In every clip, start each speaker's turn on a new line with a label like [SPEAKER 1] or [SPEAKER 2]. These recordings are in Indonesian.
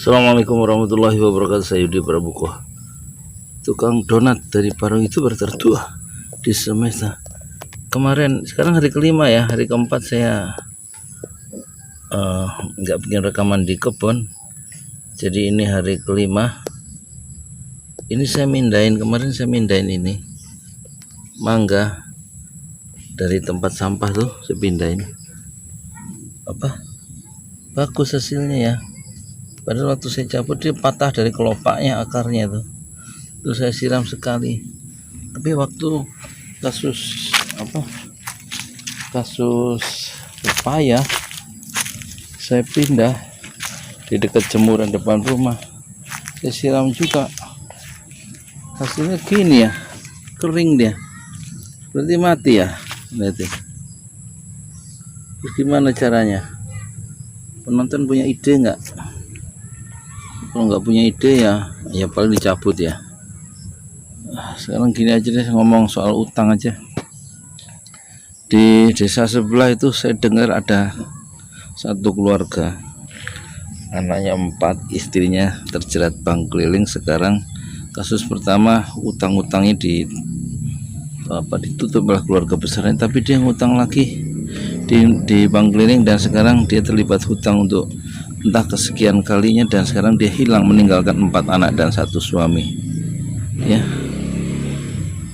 [SPEAKER 1] Assalamualaikum warahmatullahi wabarakatuh. Saya Yudi Prabuko, tukang donat dari Parung itu bertertua di semesta. Kemarin, sekarang hari kelima ya, hari keempat saya nggak bikin rekaman di kebun. Jadi ini hari kelima. Ini saya mindahin, kemarin saya mindahin ini mangga dari tempat sampah tuh, saya pindahin. Bagus hasilnya ya. Padahal waktu saya cabut dia patah dari kelopaknya, akarnya tuh. Terus saya siram sekali. Tapi waktu kasus pepaya, saya pindah di dekat jemuran depan rumah. Saya siram juga. Hasilnya gini ya, kering dia. Berarti mati ya. Berarti. Terus gimana caranya? Penonton punya ide nggak? Kalau nggak punya ide ya paling dicabut ya. Sekarang gini aja deh, ngomong soal utang aja. Di desa sebelah itu saya dengar ada satu keluarga, anaknya 4, istrinya terjerat bank keliling. Sekarang kasus pertama, utang-utangnya ditutup oleh keluarga besarnya, tapi dia ngutang lagi di bank keliling, dan sekarang dia terlibat hutang untuk entah kesekian kalinya, dan sekarang dia hilang meninggalkan 4 anak dan 1 suami ya,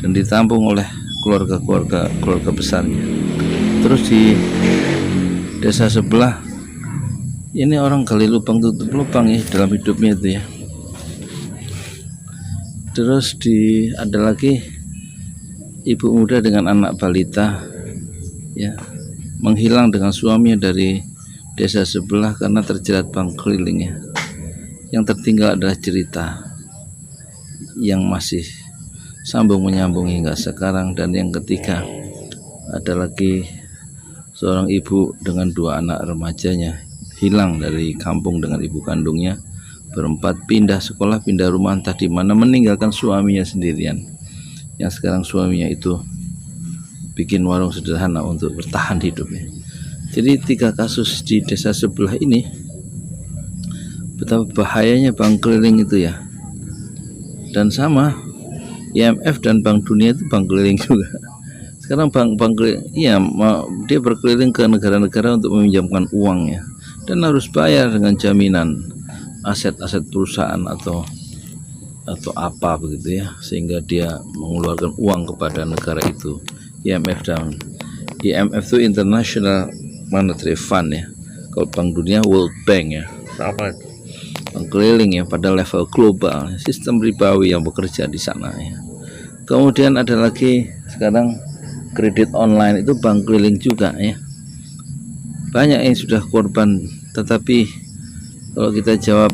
[SPEAKER 1] dan ditampung oleh keluarga besarnya. Terus di desa sebelah ini orang gali lubang tutup lubang ya dalam hidupnya itu ya. Terus ada lagi ibu muda dengan anak balita ya, menghilang dengan suaminya dari desa sebelah karena terjerat bank keliling ya. Yang tertinggal adalah cerita yang masih sambung menyambung hingga sekarang. Dan yang ketiga ada lagi seorang ibu dengan 2 anak remajanya hilang dari kampung dengan ibu kandungnya, berempat pindah sekolah, pindah rumah entah di mana, meninggalkan suaminya sendirian. Yang sekarang suaminya itu bikin warung sederhana untuk bertahan hidupnya. Jadi 3 kasus di desa sebelah ini, betapa bahayanya bank keliling itu ya. Dan sama IMF dan Bank Dunia itu bank keliling juga. Sekarang bank keliling, iya, dia berkeliling ke negara-negara untuk meminjamkan uangnya, dan harus bayar dengan jaminan aset-aset perusahaan atau apa begitu ya, sehingga dia mengeluarkan uang kepada negara itu. IMF itu International Monetary Fund ya. Kalau Bank Dunia World Bank ya. Sama itu. Bank keliling ya pada level global, sistem ribawi yang bekerja di sana ya. Kemudian ada lagi sekarang kredit online, itu bank keliling juga ya. Banyak yang sudah korban, tetapi kalau kita jawab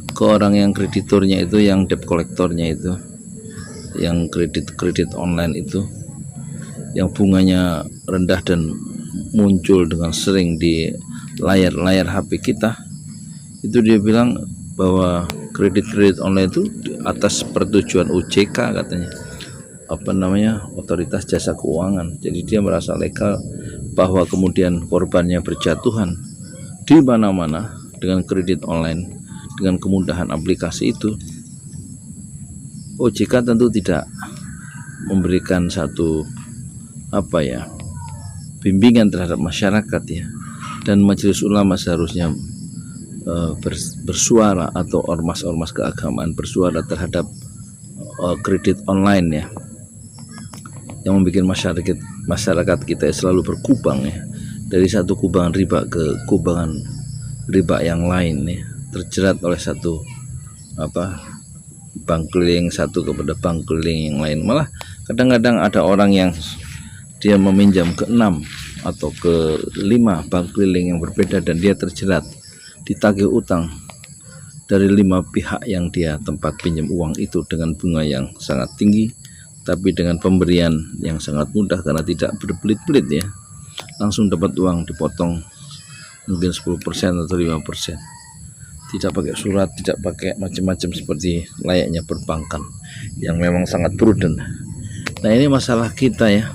[SPEAKER 1] ke orang yang krediturnya itu, yang debt kolektornya itu, yang kredit online itu, yang bunganya rendah dan muncul dengan sering di layar HP kita, itu dia bilang bahwa kredit online itu atas persetujuan OJK katanya, Otoritas Jasa Keuangan. Jadi dia merasa legal, bahwa kemudian korbannya berjatuhan di mana-mana dengan kredit online, dengan kemudahan aplikasi itu. OJK tentu tidak memberikan satu bimbingan terhadap masyarakat ya, dan Majelis Ulama seharusnya bersuara, atau ormas keagamaan bersuara terhadap kredit online ya, yang membuat masyarakat kita selalu berkubang ya, dari satu kubangan riba ke kubangan riba yang lain ya, terjerat oleh satu bank keliling satu kepada bank keliling yang lain. Malah kadang-kadang ada orang yang dia meminjam ke 6 atau ke 5 bank keliling yang berbeda, dan dia terjerat ditagih utang dari 5 pihak yang dia tempat pinjam uang itu, dengan bunga yang sangat tinggi, tapi dengan pemberian yang sangat mudah karena tidak berbelit-belit ya. Langsung dapat uang, dipotong mungkin 10% atau 5%. Tidak pakai surat, tidak pakai macam-macam seperti layaknya perbankan yang memang sangat prudent. Nah, ini masalah kita ya.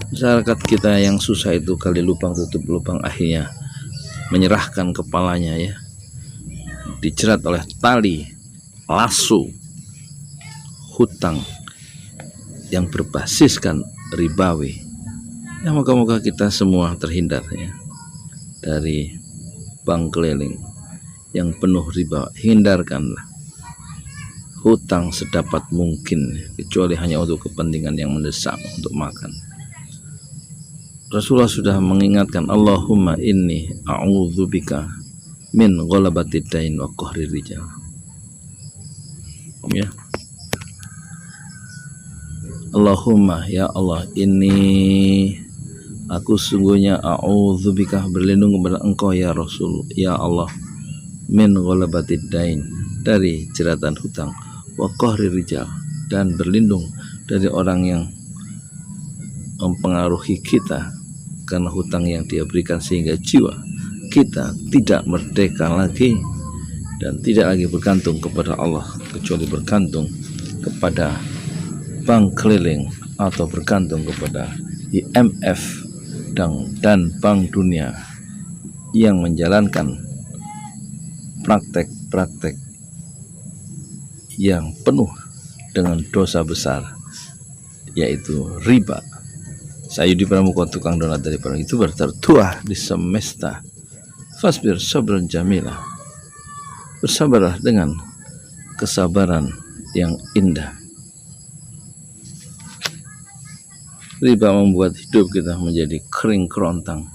[SPEAKER 1] Masyarakat kita yang susah itu gali lubang tutup lubang, akhirnya menyerahkan kepalanya ya dijerat oleh tali lasso hutang yang berbasiskan ribawi. Ya, moga-moga kita semua terhindar ya dari bank keliling yang penuh riba. Hindarkanlah hutang sedapat mungkin, kecuali hanya untuk kepentingan yang mendesak untuk makan. Rasulullah sudah mengingatkan, Allahumma inni a'udzubika min ghalabatid dain wa qahrir rijal. Ya. Allahumma, ya Allah, ini aku sungguhnya a'udzubika, berlindung kepada Engkau ya Rasul, ya Allah, min ghalabatid dain, dari jeratan hutang, wa qahrir rijal, dan berlindung dari orang yang mempengaruhi kita karena hutang yang dia berikan, sehingga jiwa kita tidak merdeka lagi dan tidak lagi bergantung kepada Allah, kecuali bergantung kepada bank keliling atau bergantung kepada IMF dan Bank Dunia yang menjalankan praktek-praktek yang penuh dengan dosa besar, yaitu riba. Saya Yudi Pramuka, tukang donat dari para YouTuber tertua di semesta. Fasbir sabran jamila, bersabarlah dengan kesabaran yang indah. Riba membuat hidup kita menjadi kering kerontang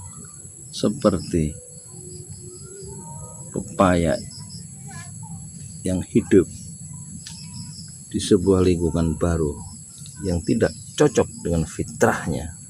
[SPEAKER 1] seperti pepaya yang hidup di sebuah lingkungan baru yang tidak cocok dengan fitrahnya.